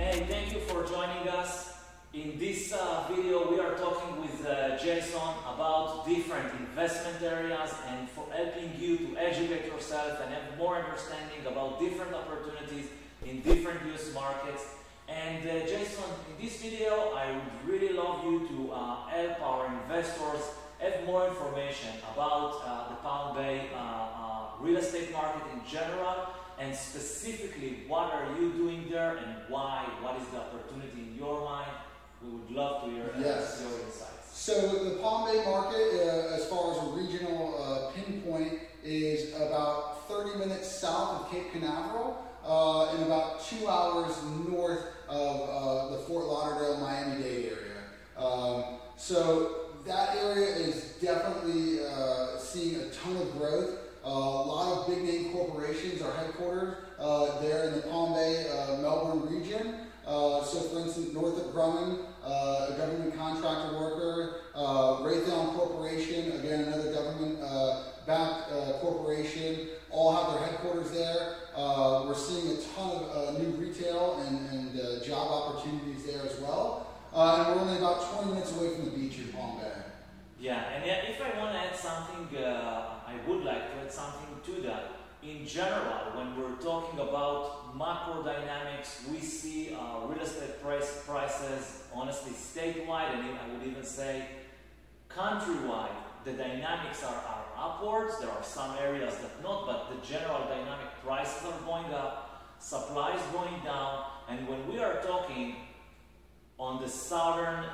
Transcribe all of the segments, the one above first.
Hey, thank you for joining us. In this video, we are talking with Jayson about different investment areas and for helping you to educate yourself and have more understanding about different opportunities in different use markets. And Jayson, in this video, I would really love you to help our investors have more information about the Palm Bay real estate market in general, and specifically what are you doing there and why, what is the opportunity in your mind. We would love to hear your insights. So the Palm Bay market, as far as a regional pinpoint, is about 30 minutes south of Cape Canaveral and about 2 hours north of the Fort Lauderdale, Miami-Dade area. So that area is definitely seeing a ton of growth. A lot of big name corporations are headquartered there in the Palm Bay, Melbourne region. So for instance, Northrop Grumman, a government contractor worker, Raytheon Corporation, again another government-backed corporation, all have their headquarters there. We're seeing a ton of new retail and job opportunities there as well. And we're only about 20 minutes away from the beach in Palm Bay. Yeah, and if I want to add something, I would like to add something to that. In general, when we're talking about macro dynamics, we see real estate prices, honestly, statewide, and I would even say countrywide, the dynamics are upwards. There are some areas that not, but the general dynamic prices are going up, supply is going down, and when we are talking on the southern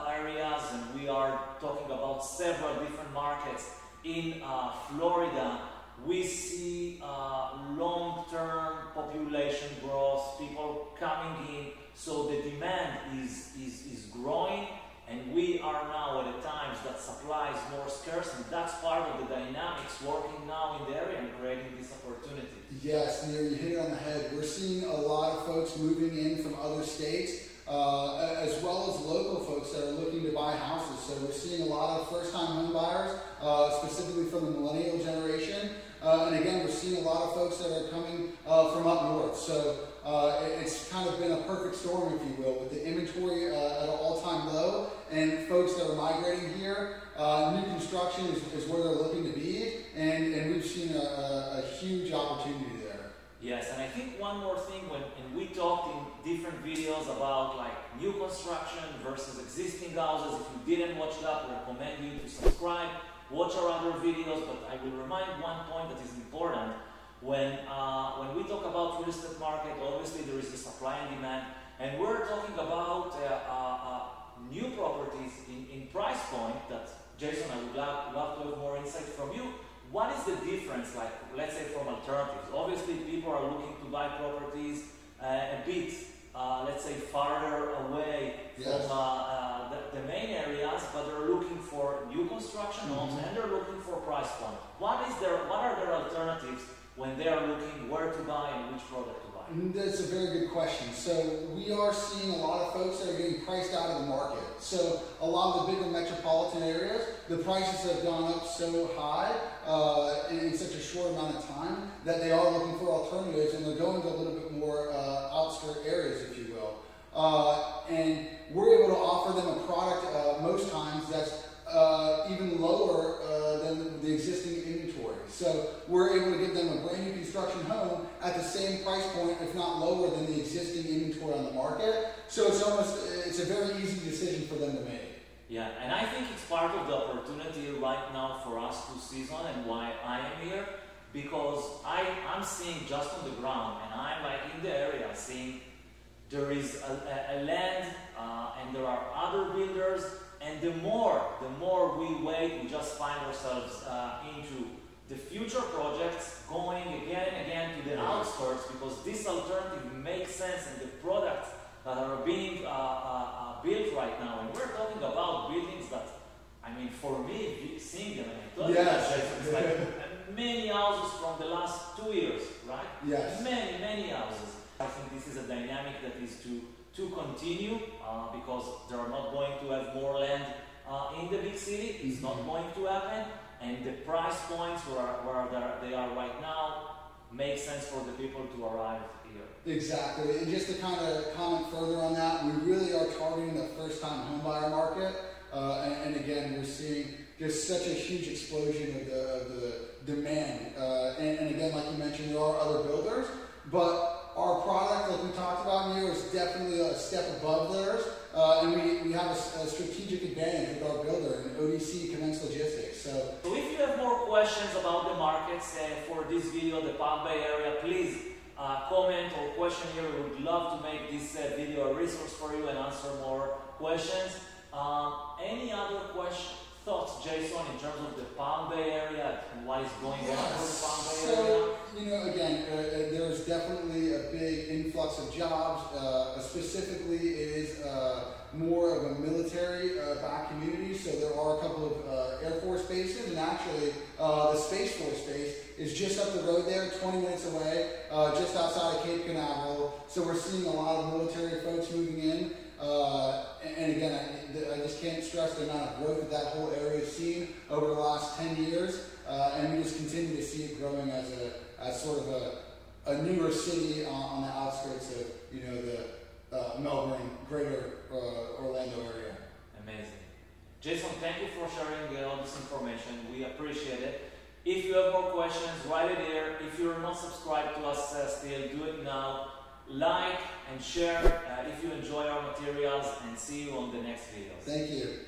areas, and we are talking about several different markets in Florida, we see long-term population growth, people coming in, so the demand is growing, and we are now at a time that supply is more scarce, and that's part of the dynamics working now in the area and creating this opportunity. Yes, Nir, you hit it on the head. We're seeing a lot of folks moving in from other states, as well as local folks that are looking to buy houses. So we're seeing a lot of first-time home buyers, specifically from the millennial generation. And again, we're seeing a lot of folks that are coming from up north. So it's kind of been a perfect storm, if you will, with the inventory at an all-time low and folks that are migrating here. New construction is where they're looking to be, and we've seen a huge opportunity there. Yes, and I think one more thing, when we talked in different videos about like new construction versus existing houses, if you didn't watch that, I recommend you to subscribe, watch our other videos, but I will remind one point that is important. When we talk about real estate market, obviously there is the supply and demand, and we're talking about new properties in price point that, Jayson, I would love to have more insight from you. What is the difference, like, let's say, from alternatives? Obviously, people are looking to buy properties a bit, let's say, farther away from the main areas, but they're looking for new construction homes and they're looking for price point. What are their alternatives when they are looking where to buy and which product to buy? That's a very good question. So we are seeing a lot of folks that are getting priced out of the market. So a lot of the bigger metropolitan areas, the prices have gone up so high in such a short amount of time that they are looking for alternatives, and they're going to a little bit more outskirt areas, if you will. And we're able to offer them a product most times that's even lower than the existing inventory. So we're able to give them a brand new construction home at the same price point, if not lower than the existing inventory on the market. So it's a very easy decision for them to make. Yeah, and I think it's part of the opportunity right now for us to seize on, and why I am here, because I'm seeing just on the ground, and I'm like in the area seeing there is a land and there are other builders, and the more we wait, we just find ourselves into the future projects going again and again to the outskirts, because this alternative makes sense, and the products that are being built right now, and we're talking about buildings that, I mean, for me, seeing them, and I told you that, it's like many houses from the last 2 years, right? Yes. Many houses. I think this is a dynamic that is to continue, because they are not going to have more land in the big city. It's not going to happen, and the price points where they are right now, make sense for the people to arrive here. Exactly, and just to kind of comment further on that, we really are targeting the first-time homebuyer market, and again, we're seeing just such a huge explosion of the demand. And again, like you mentioned, there are other builders, but our product, like we talked about here, is definitely a step above theirs, and we have a strategic advantage with our builder in ODC Commence Logistics. So if you have more questions about the markets for this video, the Palm Bay area, please comment or question here. We would love to make this video a resource for you and answer more questions. Any other questions? Thoughts, Jayson, in terms of the Palm Bay area and what is going on for the Palm Bay area? So, you know, again, there's definitely a big influx of jobs. Specifically, it is more of a military-backed community, so there are a couple of Air Force bases, and actually the Space Force base is just up the road there, 20 minutes away, just outside of Cape Canaveral. So we're seeing a lot of military folks moving in. And again, I just can't stress the amount of growth that whole area has seen over the last 10 years, and we just continue to see it growing as sort of a newer city on the outskirts of, you know, the Melbourne, greater Orlando area. Amazing. Jayson, thank you for sharing all this information. We appreciate it. If you have more questions, write it here. If you're not subscribed to us still, do it now. Like and share if you enjoy our materials, and see you on the next video. Thank you.